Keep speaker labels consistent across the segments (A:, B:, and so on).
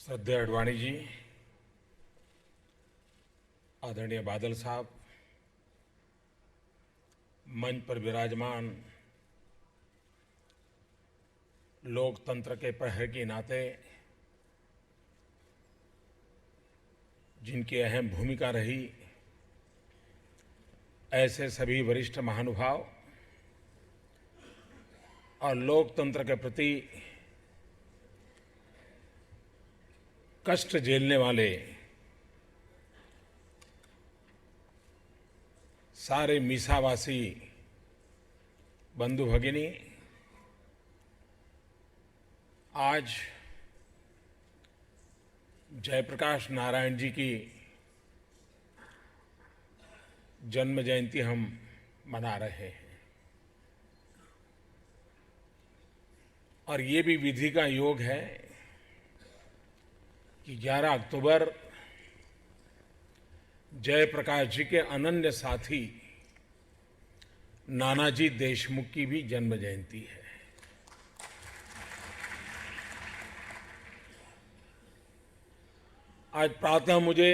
A: श्रद्धेय अडवाणी जी, आदरणीय बादल साहब, मंच पर विराजमान लोकतंत्र के प्रहरी के नाते जिनकी अहम भूमिका रही, ऐसे सभी वरिष्ठ महानुभाव और लोकतंत्र के प्रति कष्ट झेलने वाले सारे मीसावासी बंधु भगिनी, आज जयप्रकाश नारायण जी की जन्म जयंती हम मना रहे हैं और ये भी विधि का योग है कि 11 अक्टूबर जयप्रकाश जी के अनन्य साथी नानाजी देशमुख की भी जन्म जयंती है। आज प्रातः मुझे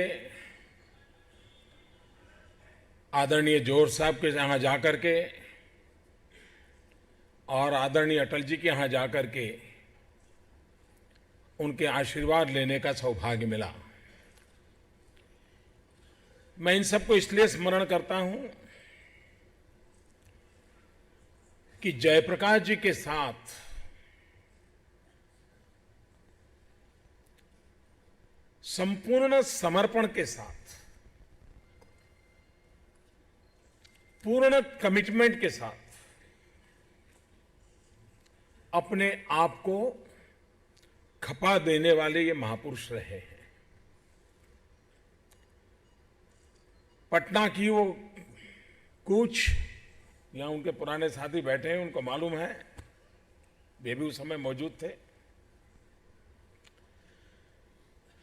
A: आदरणीय जोर साहब के यहाँ जाकर के और आदरणीय अटल जी के यहाँ जाकर के उनके आशीर्वाद लेने का सौभाग्य मिला। मैं इन सबको इसलिए स्मरण करता हूं कि जयप्रकाश जी के साथ संपूर्ण समर्पण के साथ, पूर्ण कमिटमेंट के साथ अपने आप को खपा देने वाले ये महापुरुष रहे हैं। पटना की वो कूच, यहां उनके पुराने साथी बैठे हैं, उनको मालूम है, वे भी उस समय मौजूद थे।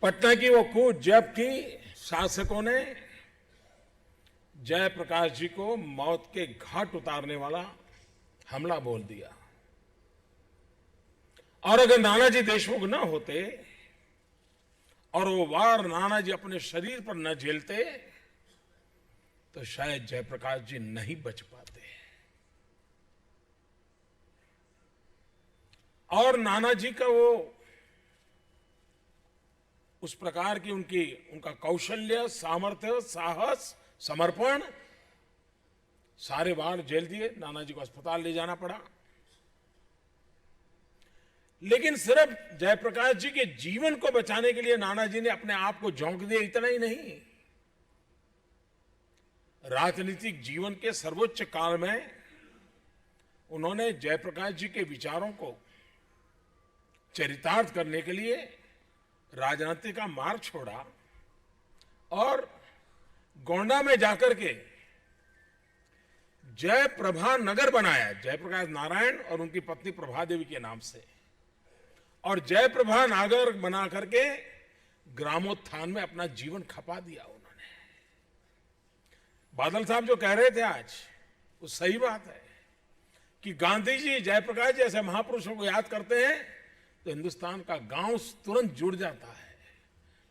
A: पटना की वो कूच जबकि शासकों ने जयप्रकाश जी को मौत के घाट उतारने वाला हमला बोल दिया, और अगर नानाजी देशमुख न होते और वो वार नानाजी अपने शरीर पर न झेलते तो शायद जयप्रकाश जी नहीं बच पाते। और नानाजी का वो उस प्रकार की उनका कौशल्य, सामर्थ्य, साहस, समर्पण, सारे वार झेल दिए। नानाजी को अस्पताल ले जाना पड़ा, लेकिन सिर्फ जयप्रकाश जी के जीवन को बचाने के लिए नानाजी ने अपने आप को झोंक दिया, इतना ही नहीं, राजनीतिक जीवन के सर्वोच्च काल में उन्होंने जयप्रकाश जी के विचारों को चरितार्थ करने के लिए राजनीति का मार्ग छोड़ा और गोंडा में जाकर के जयप्रभा नगर बनाया, जयप्रकाश नारायण और उनकी पत्नी प्रभा देवी के नाम से, और जयप्रभा नगर बना करके ग्रामोत्थान में अपना जीवन खपा दिया उन्होंने। बादल साहब जो कह रहे थे आज, वो सही बात है कि गांधी जी, जयप्रकाश जी जैसे महापुरुषों को याद करते हैं तो हिंदुस्तान का गांव तुरंत जुड़ जाता है।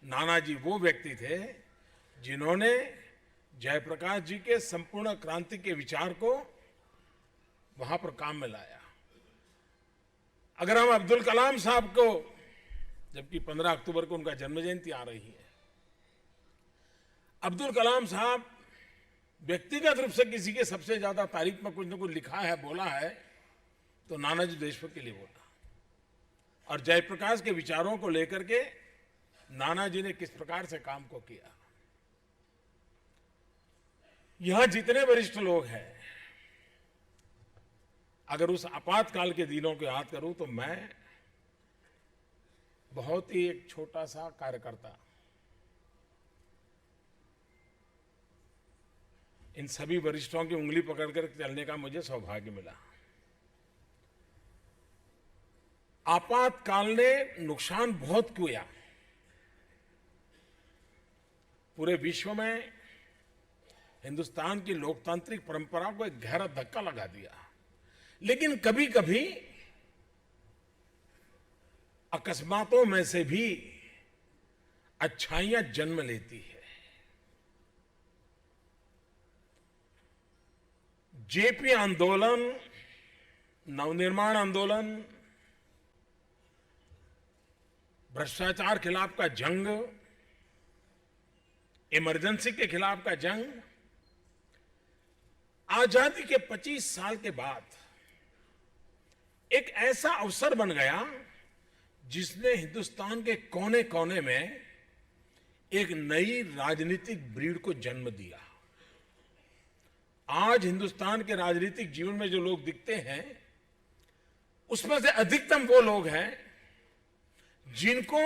A: नानाजी वो व्यक्ति थे जिन्होंने जयप्रकाश जी के संपूर्ण क्रांति के विचार को वहां पर काम में लाया। अगर हम अब्दुल कलाम साहब को, जबकि 15 अक्टूबर को उनका जन्म जयंती आ रही है, अब्दुल कलाम साहब व्यक्तिगत रूप से किसी के सबसे ज्यादा तारीफ में कुछ न कुछ लिखा है, बोला है, तो नानाजी देशमुख के लिए बोला। और जयप्रकाश के विचारों को लेकर के नानाजी ने किस प्रकार से काम को किया। यहां जितने वरिष्ठ लोग हैं, अगर उस आपातकाल के दिनों को याद करूं तो मैं बहुत ही एक छोटा सा कार्यकर्ता, इन सभी वरिष्ठों की उंगली पकड़कर चलने का मुझे सौभाग्य मिला। आपातकाल ने नुकसान बहुत किया, पूरे विश्व में हिंदुस्तान की लोकतांत्रिक परंपरा को एक गहरा धक्का लगा दिया। लेकिन कभी कभी अकस्मातों में से भी अच्छाइयां जन्म लेती है। जेपी आंदोलन, नवनिर्माण आंदोलन, भ्रष्टाचार खिलाफ का जंग, इमरजेंसी के खिलाफ का जंग, आजादी के 25 साल के बाद एक ऐसा अवसर बन गया जिसने हिंदुस्तान के कोने कोने में एक नई राजनीतिक ब्रीड को जन्म दिया। आज हिंदुस्तान के राजनीतिक जीवन में जो लोग दिखते हैं, उसमें से अधिकतम वो लोग हैं जिनको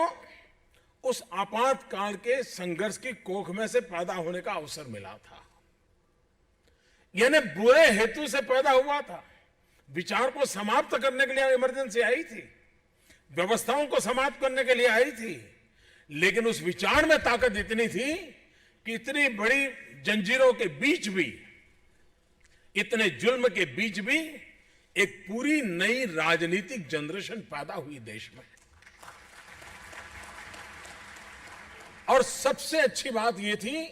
A: उस आपातकाल के संघर्ष की कोख में से पैदा होने का अवसर मिला था। यानी बुरे हेतु से पैदा हुआ था। विचार को समाप्त करने के लिए इमरजेंसी आई थी, व्यवस्थाओं को समाप्त करने के लिए आई थी, लेकिन उस विचार में ताकत इतनी थी कि इतनी बड़ी जंजीरों के बीच भी, इतने जुल्म के बीच भी एक पूरी नई राजनीतिक जनरेशन पैदा हुई देश में। और सबसे अच्छी बात यह थी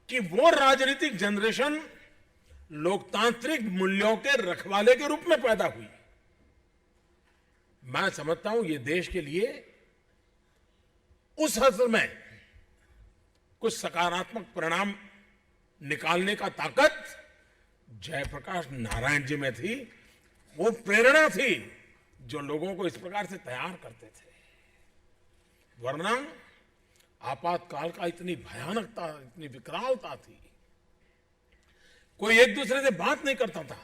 A: कि वो राजनीतिक जनरेशन लोकतांत्रिक मूल्यों के रखवाले के रूप में पैदा हुई। मैं समझता हूं ये देश के लिए उस हद में कुछ सकारात्मक परिणाम निकालने का ताकत जयप्रकाश नारायण जी में थी। वो प्रेरणा थी जो लोगों को इस प्रकार से तैयार करते थे। वरना आपातकाल का इतनी भयानकता, इतनी विकरालता थी, कोई एक दूसरे से बात नहीं करता था।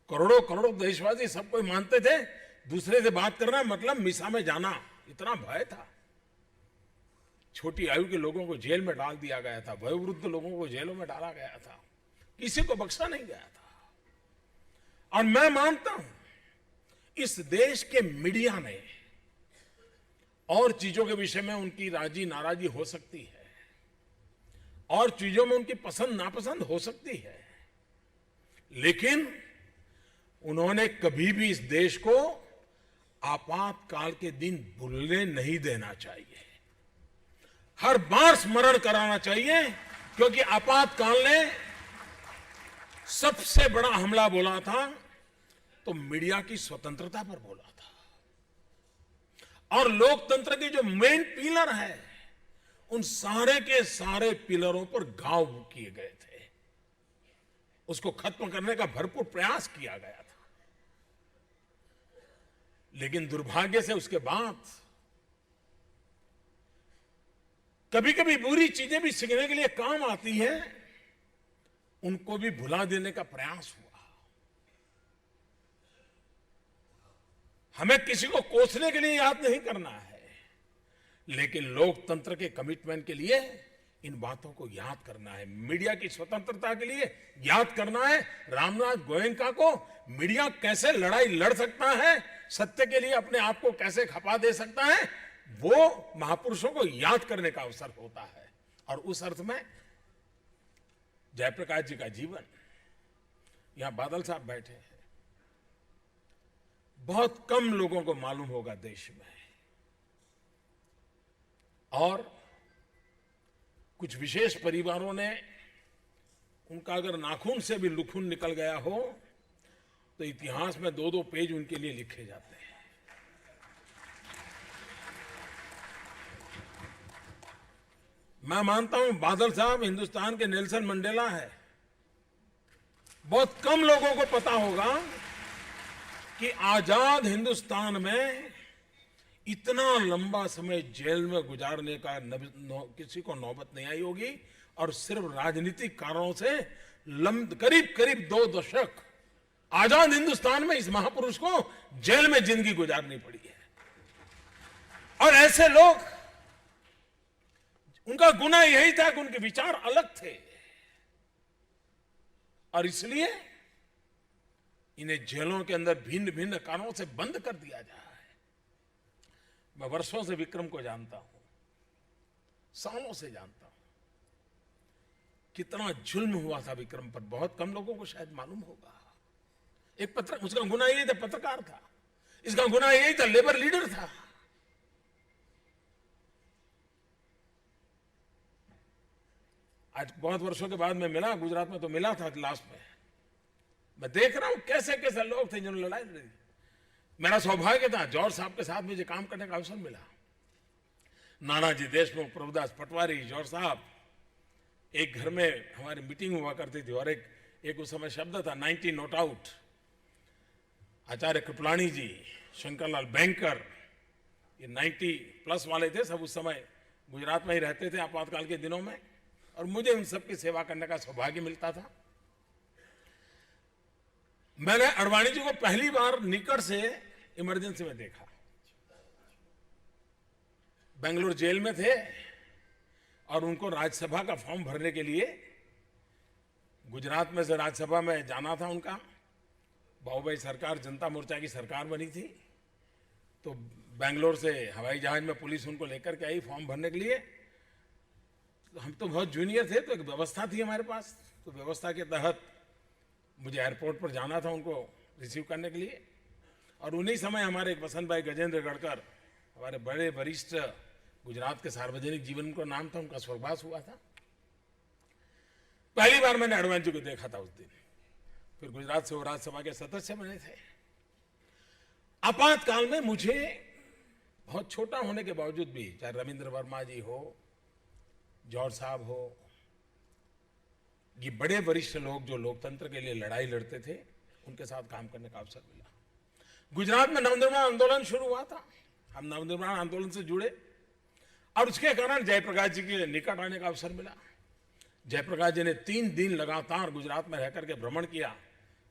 A: करोड़ों करोड़ों देशवासी सब कोई मानते थे दूसरे से बात करना मतलब मिसा में जाना, इतना भय था। छोटी आयु के लोगों को जेल में डाल दिया गया था, वयोवृद्ध लोगों को जेलों में डाला गया था, किसी को बख्शा नहीं गया था। और मैं मानता हूं इस देश के मीडिया ने और चीजों के विषय में उनकी राजी नाराजी हो सकती है, और चीजों में उनकी पसंद नापसंद हो सकती है, लेकिन उन्होंने कभी भी इस देश को आपातकाल के दिन भूलने नहीं देना चाहिए। हर बार स्मरण कराना चाहिए, क्योंकि आपातकाल ने सबसे बड़ा हमला बोला था तो मीडिया की स्वतंत्रता पर बोला था। और लोकतंत्र की जो मेन पिलर है, उन सारे के सारे पिलरों पर घाव किए गए थे। उसको खत्म करने का भरपूर प्रयास किया गया था। लेकिन दुर्भाग्य से उसके बाद कभी कभी बुरी चीजें भी सीखने के लिए काम आती हैं, उनको भी भुला देने का प्रयास हुआ। हमें किसी को कोसने के लिए याद नहीं करना है, लेकिन लोकतंत्र के कमिटमेंट के लिए इन बातों को याद करना है। मीडिया की स्वतंत्रता के लिए याद करना है। रामनाथ गोयनका को मीडिया कैसे लड़ाई लड़ सकता है, सत्य के लिए अपने आप को कैसे खपा दे सकता है, वो महापुरुषों को याद करने का अवसर होता है। और उस अर्थ में जयप्रकाश जी का जीवन, यहां बादल साहब बैठे हैं, बहुत कम लोगों को मालूम होगा देश में। और कुछ विशेष परिवारों ने, उनका अगर नाखून से भी लुखून निकल गया हो तो इतिहास में 2-2 पेज उनके लिए लिखे जाते हैं। मैं मानता हूं बादल साहब हिंदुस्तान के नेल्सन मंडेला है। बहुत कम लोगों को पता होगा कि आजाद हिंदुस्तान में इतना लंबा समय जेल में गुजारने का किसी को नौबत नहीं आई होगी, और सिर्फ राजनीतिक कारणों से करीब करीब 2 दशक आजाद हिंदुस्तान में इस महापुरुष को जेल में जिंदगी गुजारनी पड़ी है। और ऐसे लोग, उनका गुनाह यही था कि उनके विचार अलग थे, और इसलिए इन्हें जेलों के अंदर भिन्न भिन्न कारणों से बंद कर दिया जाए। मैं वर्षों से विक्रम को जानता हूं, सालों से जानता हूं। कितना जुल्म हुआ था विक्रम पर, बहुत कम लोगों को शायद मालूम होगा। एक उसका गुनाह यही था, पत्रकार था। इसका गुनाह यही था, लेबर लीडर था। आज बहुत वर्षों के बाद मैं मिला गुजरात में, तो मिला था लास्ट में। मैं देख रहा हूं कैसे कैसे लोग थे जिन्होंने लड़ाई लड़ी। मेरा सौभाग्य था जॉर्ज साहब के साथ मुझे काम करने का अवसर मिला। नानाजी देशमुख, प्रभुदास पटवारी, जॉर्ज साहब, एक घर में हमारी मीटिंग हुआ करती थी और एक उस समय शब्द था 90 नॉट आउट। आचार्य कृपलानी जी, शंकरलाल बैंकर, ये 90+ वाले थे सब, उस समय गुजरात में ही रहते थे आपातकाल के दिनों में, और मुझे उन सबकी सेवा करने का सौभाग्य मिलता था। मैंने अडवाणी जी को पहली बार निकट से इमरजेंसी में देखा। बेंगलुरु जेल में थे और उनको राज्यसभा का फॉर्म भरने के लिए गुजरात में से राज्यसभा में जाना था उनका। बाबूभाई सरकार जनता मोर्चा की सरकार बनी थी, तो बेंगलोर से हवाई जहाज में पुलिस उनको लेकर के आई फॉर्म भरने के लिए। तो हम तो बहुत जूनियर थे, तो एक व्यवस्था थी हमारे पास, तो व्यवस्था के तहत मुझे एयरपोर्ट पर जाना था उनको रिसीव करने के लिए। और उन्हीं समय हमारे एक वसंत भाई गजेंद्र गढ़कर, हमारे बड़े वरिष्ठ गुजरात के सार्वजनिक जीवन को नाम था, उनका स्वर्गवास हुआ था। पहली बार मैंने अडवाणी जी को देखा था उस दिन। फिर गुजरात से वो राज्यसभा के सदस्य बने थे। आपातकाल में मुझे बहुत छोटा होने के बावजूद भी, चाहे रविंद्र वर्मा जी हो, जॉर्ज साहब हो, ये बड़े वरिष्ठ लोग जो लोकतंत्र के लिए लड़ाई लड़ते थे, उनके साथ काम करने का अवसर मिला। गुजरात में नवनिर्माण आंदोलन शुरू हुआ था, हम नवनिर्माण आंदोलन से जुड़े और उसके कारण जयप्रकाश जी के निकट आने का अवसर मिला। जयप्रकाश जी ने 3 दिन लगातार गुजरात में रहकर के भ्रमण किया,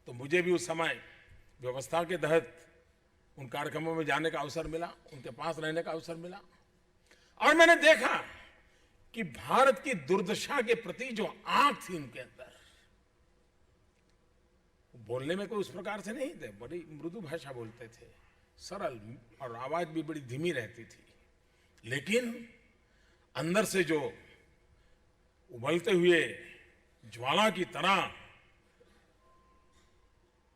A: तो मुझे भी उस समय व्यवस्था के तहत उन कार्यक्रमों में जाने का अवसर मिला, उनके पास रहने का अवसर मिला। और मैंने देखा कि भारत की दुर्दशा के प्रति जो आंख थी उनके अंदर, बोलने में कोई उस प्रकार से नहीं थे, बड़ी मृदु भाषा बोलते थे, सरल, और आवाज भी बड़ी धीमी रहती थी, लेकिन अंदर से जो उबलते हुए ज्वाला की तरह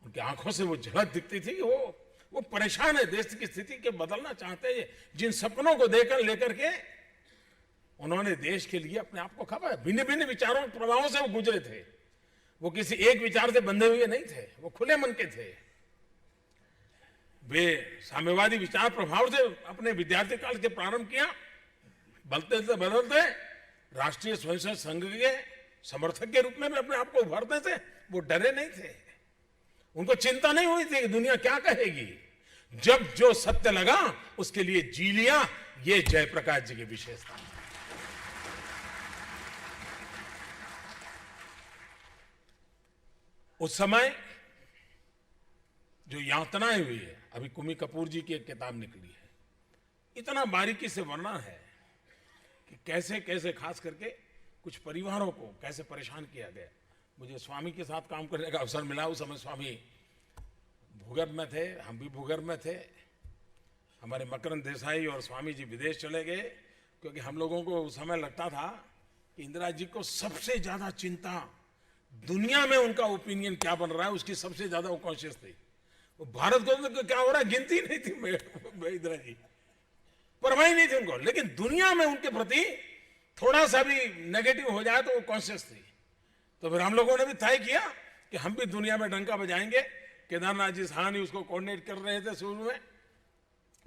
A: उनकी आंखों से वो झलक दिखती थी। वो परेशान है, देश की स्थिति के बदलना चाहते हैं। जिन सपनों को देकर लेकर के उन्होंने देश के लिए अपने आप को खपा, भिन्न भिन्न विचारों प्रभावों से वो गुजरे थे। वो किसी एक विचार से बंधे हुए नहीं थे, वो खुले मन के थे। वे साम्यवादी विचार प्रभाव से अपने विद्यार्थी काल के प्रारंभ किया, बदलते बदलते राष्ट्रीय स्वयंसेवक संघ के समर्थक के रूप में भी अपने आप को उभरते थे। वो डरे नहीं थे, उनको चिंता नहीं हुई थी कि दुनिया क्या कहेगी। जब जो सत्य लगा उसके लिए जी लिया। ये जयप्रकाश जी की विशेषता। उस समय जो यातनाएं हुई है, अभी कुमी कपूर जी की एक किताब निकली है, इतना बारीकी से वर्णन है कि कैसे कैसे खास करके कुछ परिवारों को कैसे परेशान किया गया। मुझे स्वामी के साथ काम करने का अवसर मिला। उस समय स्वामी भूगर्भ में थे, हम भी भूगर्भ में थे। हमारे मकरंद देसाई और स्वामी जी विदेश चले गए, क्योंकि हम लोगों को उस समय लगता था कि इंदिरा जी को सबसे ज्यादा चिंता दुनिया में उनका ओपिनियन क्या बन रहा है, उसकी सबसे ज्यादा वो कॉन्शियस थी। वो भारत को तो क्या हो रहा है गिनती नहीं थी इंदिरा जी, परवाही नहीं थी उनको, लेकिन दुनिया में उनके प्रति थोड़ा सा भी नेगेटिव हो जाए तो वो कॉन्शियस थी। तो फिर हम लोगों ने भी तय किया कि हम भी दुनिया में डंका बजाएंगे। केदारनाथ जी सहानी उसको कोऑर्डिनेट कर रहे थे शुरू में,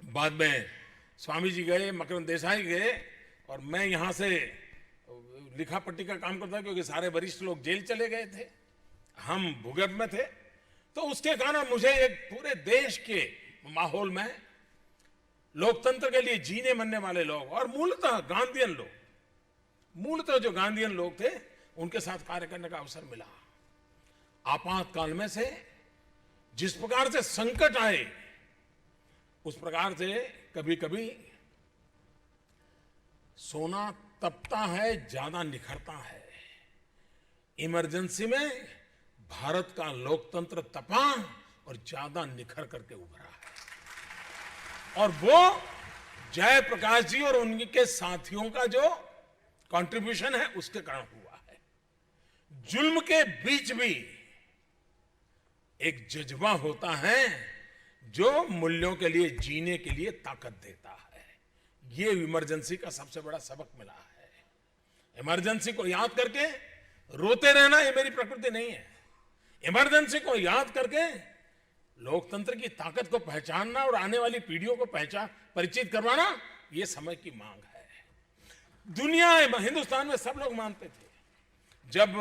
A: बाद में स्वामी जी गए, मकरंद देसाई गए, और मैं यहां से लिखा पट्टी का काम करता, क्योंकि सारे वरिष्ठ लोग जेल चले गए थे, हम भूगर्भ में थे। तो उसके कारण मुझे एक पूरे देश के माहौल में लोकतंत्र के लिए जीने मरने वाले लोग और मूलतः गांधीयन लोग, मूलतः जो गांधीयन लोग थे, उनके साथ कार्य करने का अवसर मिला। आपातकाल में से जिस प्रकार से संकट आए, उस प्रकार से कभी कभी सोना तपता है, ज्यादा निखरता है। इमरजेंसी में भारत का लोकतंत्र तपा और ज्यादा निखर करके उभरा है। और वो जयप्रकाश जी और उनके साथियों का जो कंट्रीब्यूशन है, उसके कारण हुआ है। जुल्म के बीच भी एक जज्बा होता है जो मूल्यों के लिए जीने के लिए ताकत देता है। ये इमरजेंसी का सबसे बड़ा सबक मिला है। इमरजेंसी को याद करके रोते रहना ये मेरी प्रकृति नहीं है। इमरजेंसी को याद करके लोकतंत्र की ताकत को पहचानना और आने वाली पीढ़ियों को परिचित करवाना ये समय की मांग है। दुनिया हिंदुस्तान में सब लोग मानते थे। जब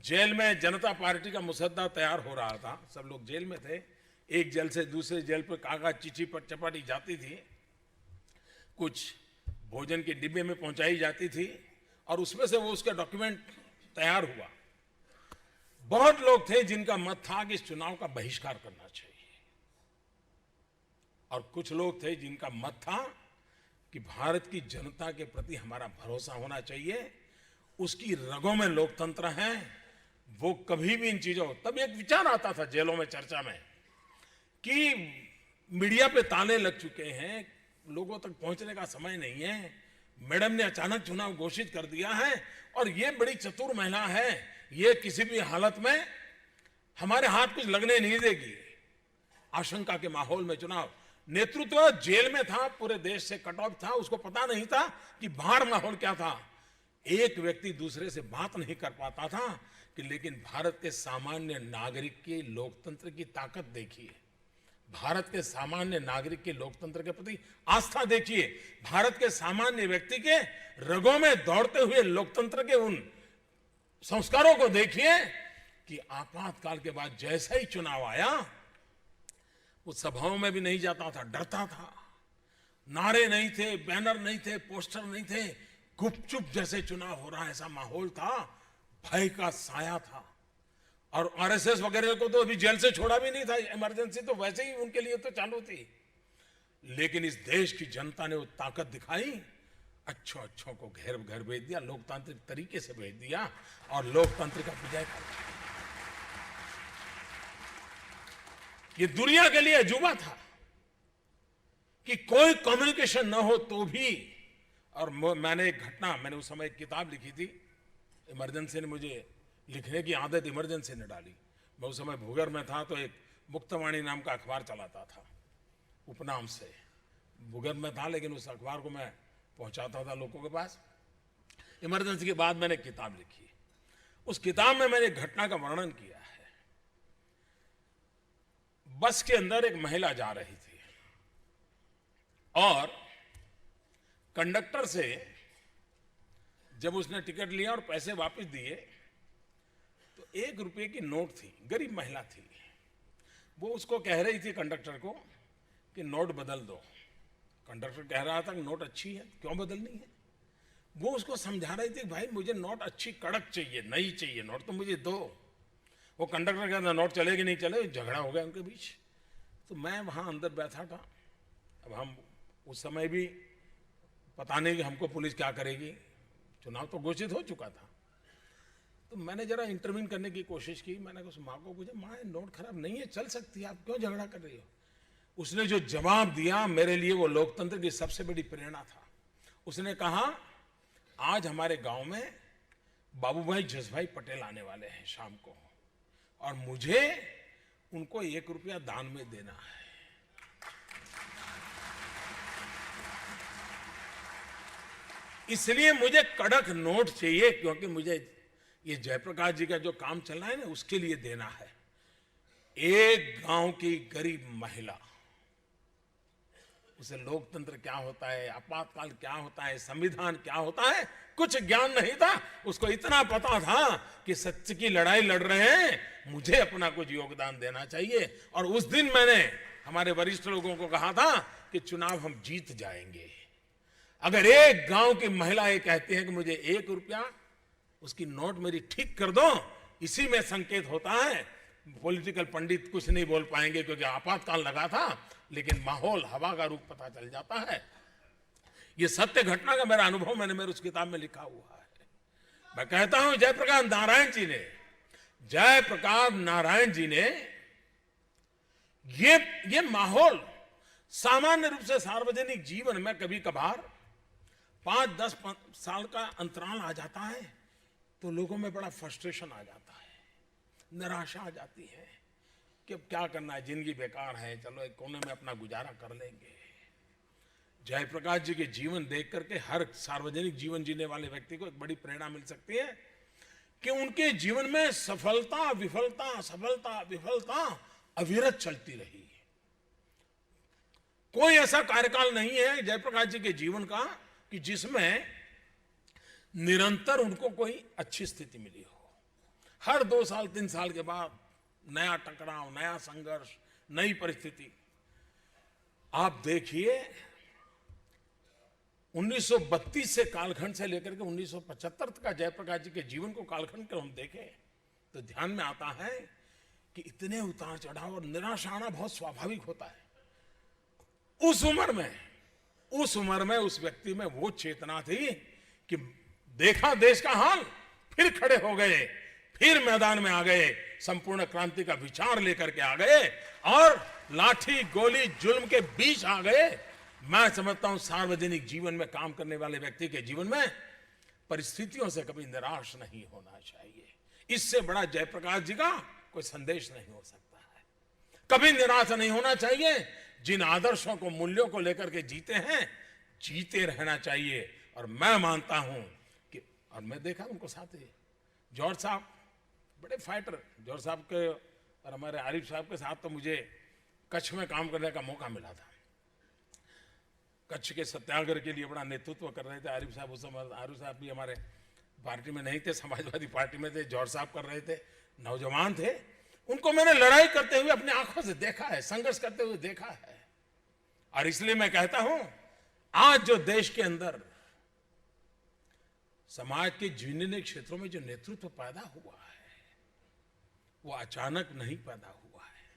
A: जेल में जनता पार्टी का मुसद्दा तैयार हो रहा था, सब लोग जेल में थे, एक जेल से दूसरे जेल पर कागज चिट्ठी पर चपाटी जाती थी, कुछ भोजन के डिब्बे में पहुंचाई जाती थी और उसमें से वो उसका डॉक्यूमेंट तैयार हुआ। बहुत लोग थे जिनका मत था कि इस चुनाव का बहिष्कार करना चाहिए, और कुछ लोग थे जिनका मत था कि भारत की जनता के प्रति हमारा भरोसा होना चाहिए, उसकी रगों में लोकतंत्र है, वो कभी भी इन चीजों। तब एक विचार आता था जेलों में चर्चा में कि मीडिया पे ताले लग चुके हैं, लोगों तक पहुंचने का समय नहीं है, मैडम ने अचानक चुनाव घोषित कर दिया है और ये बड़ी चतुर महिला है, ये किसी भी हालत में हमारे हाथ कुछ लगने नहीं देगी। आशंका के माहौल में चुनाव, नेतृत्व जेल में था, पूरे देश से कट ऑफ था, उसको पता नहीं था कि बाहर माहौल क्या था। एक व्यक्ति दूसरे से बात नहीं कर पाता था कि लेकिन भारत के सामान्य नागरिक के लोकतंत्र की ताकत देखिए, भारत के सामान्य नागरिक के लोकतंत्र के प्रति आस्था देखिए, भारत के सामान्य व्यक्ति के रगों में दौड़ते हुए लोकतंत्र के उन संस्कारों को देखिए कि आपातकाल के बाद जैसा ही चुनाव आया, वो सभाओं में भी नहीं जाता था, डरता था, नारे नहीं थे, बैनर नहीं थे, पोस्टर नहीं थे, गुपचुप जैसे चुनाव हो रहा है ऐसा माहौल था, भय का साया था। और आरएसएस वगैरह को तो अभी जेल से छोड़ा भी नहीं था, इमरजेंसी तो वैसे ही उनके लिए तो चालू थी। लेकिन इस देश की जनता ने वो ताकत दिखाई, अच्छों को घर घर भेज दिया, लोकतांत्रिक तरीके से भेज दिया और लोकतंत्र का विजय कर दिया। ये दुनिया के लिए अजूबा था कि कोई कम्युनिकेशन न हो तो भी। और मैंने उस समय एक किताब लिखी थी, इमरजेंसी ने मुझे लिखने की आदत इमरजेंसी ने डाली। मैं उस समय भूगर में था तो एक मुक्तवाणी नाम का अखबार चलाता था, उपनाम से भूगर में था, लेकिन उस अखबार को मैं पहुंचाता था लोगों के पास। इमरजेंसी के बाद मैंने किताब लिखी, उस किताब में मैंने एक घटना का वर्णन किया है। बस के अंदर एक महिला जा रही थी और कंडक्टर से जब उसने टिकट लिया और पैसे वापस दिए तो 1 रुपये की नोट थी, गरीब महिला थी, वो उसको कह रही थी कंडक्टर को कि नोट बदल दो। कंडक्टर कह रहा था कि नोट अच्छी है, क्यों बदलनी है। वो उसको समझा रही थी भाई मुझे नोट अच्छी कड़क चाहिए, नई चाहिए, नोट तो मुझे दो। वो कंडक्टर कहता नोट चलेगी नहीं चले, झगड़ा हो गया उनके बीच। तो मैं वहाँ अंदर बैठा था, अब हम उस समय भी पता नहीं कि हमको पुलिस क्या करेगी, चुनाव तो घोषित हो चुका था। तो मैंने जरा इंटरवीन करने की कोशिश की, मैंने उस माँ को पूछा, माँ नोट खराब नहीं है, चल सकती है, आप क्यों झगड़ा कर रही हो। उसने जो जवाब दिया मेरे लिए वो लोकतंत्र की सबसे बड़ी प्रेरणा था। उसने कहा आज हमारे गांव में बाबूभाई जसभाई पटेल आने वाले हैं शाम को और मुझे उनको 1 रुपया दान में देना है। इसलिए मुझे कड़क नोट चाहिए क्योंकि मुझे ये जयप्रकाश जी का जो काम चल रहा है ना उसके लिए देना है। एक गांव की गरीब महिला, उसे लोकतंत्र क्या होता है, आपातकाल क्या होता है, संविधान क्या होता है, कुछ ज्ञान नहीं था। उसको इतना पता था कि सत्य की लड़ाई लड़ रहे हैं, मुझे अपना कुछ योगदान देना चाहिए। और उस दिन मैंने हमारे वरिष्ठ लोगों को कहा था कि चुनाव हम जीत जाएंगे। अगर एक गांव की महिला ये कहती है कि मुझे 1 रुपया उसकी नोट मेरी ठीक कर दो, इसी में संकेत होता है। पॉलिटिकल पंडित कुछ नहीं बोल पाएंगे क्योंकि आपातकाल लगा था, लेकिन माहौल हवा का रुख पता चल जाता है। ये सत्य घटना का मेरा अनुभव मैंने मेरी उस किताब में लिखा हुआ है। मैं कहता हूं जयप्रकाश नारायण जी ने ये माहौल सामान्य रूप से सार्वजनिक जीवन में कभी कभार 5-10 साल का अंतराल आ जाता है तो लोगों में बड़ा फ्रस्ट्रेशन आ जाता है, निराशा आ जाती है कि अब क्या करना है, जिंदगी बेकार है, चलो एक कोने में अपना गुजारा कर लेंगे। जयप्रकाश जी के जीवन देख करके हर सार्वजनिक जीवन जीने वाले व्यक्ति को एक बड़ी प्रेरणा मिल सकती है कि उनके जीवन में सफलता विफलता सफलता विफलता अविरत चलती रही। कोई ऐसा कार्यकाल नहीं है जयप्रकाश जी के जीवन का कि जिसमें निरंतर उनको कोई अच्छी स्थिति मिली हो। हर 2 साल 3 साल के बाद नया टकराव, नया संघर्ष, नई परिस्थिति। आप देखिए 1932 से कालखंड से लेकर के 1975 का जयप्रकाश जी के जीवन को कालखंड को हम देखें तो ध्यान में आता है कि इतने उतार चढ़ाव और निराशा आना बहुत स्वाभाविक होता है। उस उम्र में उस व्यक्ति में वो चेतना थी कि देखा देश का हाल, फिर खड़े हो गए, फिर मैदान में आ गए, संपूर्ण क्रांति का विचार लेकर के आ गए और लाठी गोली जुल्म के बीच आ गए। मैं समझता हूं सार्वजनिक जीवन में काम करने वाले व्यक्ति के जीवन में परिस्थितियों से कभी निराश नहीं होना चाहिए। इससे बड़ा जयप्रकाश जी का कोई संदेश नहीं हो सकता है। कभी निराश नहीं होना चाहिए। जिन आदर्शों को, मूल्यों को लेकर के जीते हैं, जीते रहना चाहिए। और मैं मानता हूं कि, और मैं देखा उनको साथ ही जौहर साहब बड़े फाइटर, जौहर साहब के और हमारे आरिफ साहब के साथ तो मुझे कच्छ में काम करने का मौका मिला था। कच्छ के सत्याग्रह के लिए बड़ा नेतृत्व कर रहे थे आरिफ साहब। उस समय आरिफ साहब भी हमारे पार्टी में नहीं थे, समाजवादी पार्टी में थे। जौहर साहब कर रहे थे, नौजवान थे। उनको मैंने लड़ाई करते हुए अपनी आंखों से देखा है, संघर्ष करते हुए देखा है। और इसलिए मैं कहता हूं, आज जो देश के अंदर समाज के जिन क्षेत्रों में जो नेतृत्व पैदा हुआ है वो अचानक नहीं पैदा हुआ है।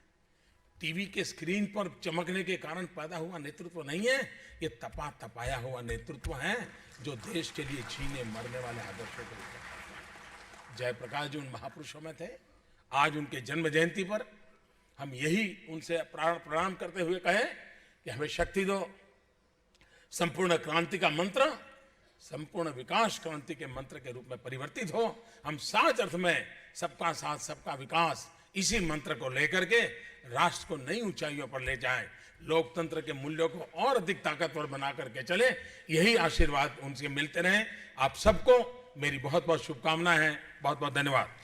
A: टीवी के स्क्रीन पर चमकने के कारण पैदा हुआ नेतृत्व नहीं है। ये तपा तपाया हुआ नेतृत्व है जो देश के लिए जीने मरने वाले आदर्शों को लेकर। जयप्रकाश जी उन महापुरुषों में थे। आज उनके जन्म जयंती पर हम यही उनसे प्रणाम करते हुए कहें कि हमें शक्ति दो। संपूर्ण क्रांति का मंत्र संपूर्ण विकास क्रांति के मंत्र के रूप में परिवर्तित हो। हम सच अर्थ में सबका साथ सबका विकास इसी मंत्र को लेकर के राष्ट्र को नई ऊंचाइयों पर ले जाएं, लोकतंत्र के मूल्यों को और अधिक ताकतवर बना करके चले। यही आशीर्वाद उनसे मिलते रहे। आप सबको मेरी बहुत बहुत शुभकामनाएं हैं। बहुत बहुत धन्यवाद।